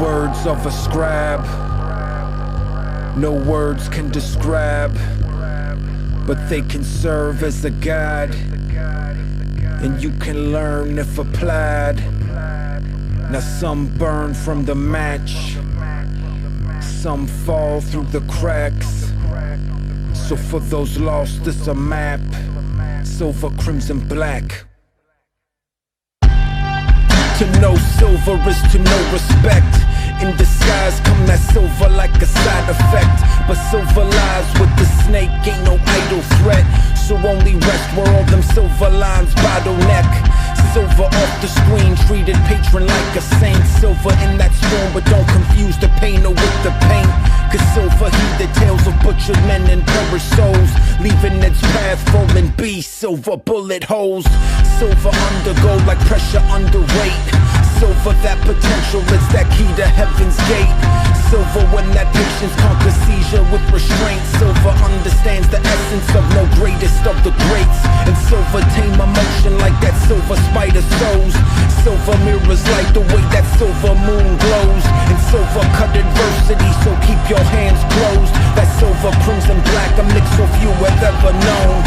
words of a scribe, no words can describe, but they can serve as a guide, and you can learn if applied. Now some burn from the match, some fall through the cracks. So for those lost, it's a map, silver, crimson, black. To know silver is to know respect. In disguise come that silver like a side effect, but silver lies with the snake, ain't no idle threat. So only rest where all them silver lines bottleneck. Silver off the screen, treated patron like a saint. Silver in that storm, but don't confuse the painter with the paint. Cause silver heed the tales of butchered men and perished souls, leaving its path rolling beasts, silver bullet holes. Silver undergo like pressure underweight. Silver that potential, it's that key to heaven's gate. Silver when that patience conquers seizure with restraint. Silver understands the essence of no greatest of the greats. And silver tame emotion like that silver spider sows. Silver mirrors like the way that silver moon glows. And silver cut adversity, so keep your hands closed. That silver, crimson, black, a mix so few have ever known.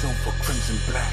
Silver, crimson, black.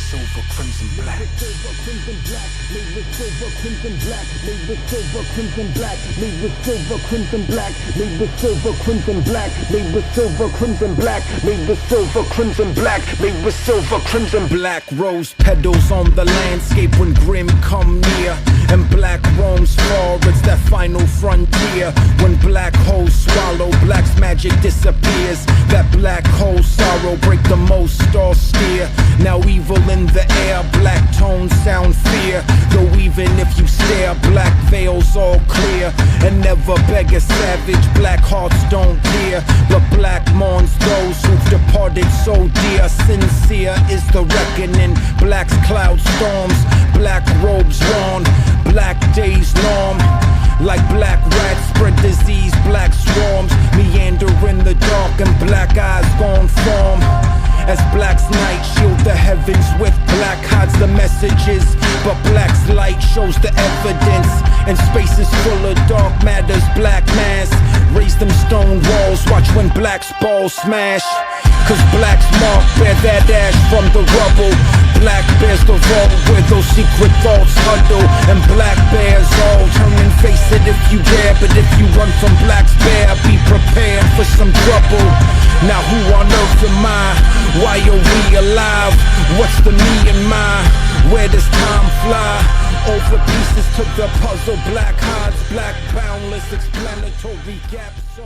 Silver, crimson, black. Silver, crimson, black. Made with silver, crimson, black. Made with silver, crimson, black. Made with silver, crimson, black. Made with silver, crimson, black. Made with silver, crimson, black. Made with silver, crimson, black. Made with silver, crimson, black. Rose petals on the landscape when grim come near, and black roams far. It's that final frontier when black holes swallow, black's magic disappears. That black hole sorrow break the most austere. Now evil in the air, black tones sound fear. Though even if you stare, black veils all clear. And never beg a savage, black hearts don't tear. But black mourns those who've departed so dear. Sincere is the reckoning, black's cloud storms. Black robes worn, black days long. Like black rats spread disease, black swarms meander in the dark, and black eyes gon' form. As black's night shield the heavens with black hides the messages, but black's light shows the evidence. And space is full of dark matter's black mass. Raise them stone walls, watch when black's balls smash. Cause black's mark bear that ash from the rubble. Black bears the vault where those secret thoughts huddle. And black bears all, turn and face it if you dare. But if you run from black's bear, be prepared for some trouble. Now who on earth am I? Why are we alive? What's the me and my? Where does time fly? Over pieces to the puzzle, black hides, black boundless, explanatory gaps. So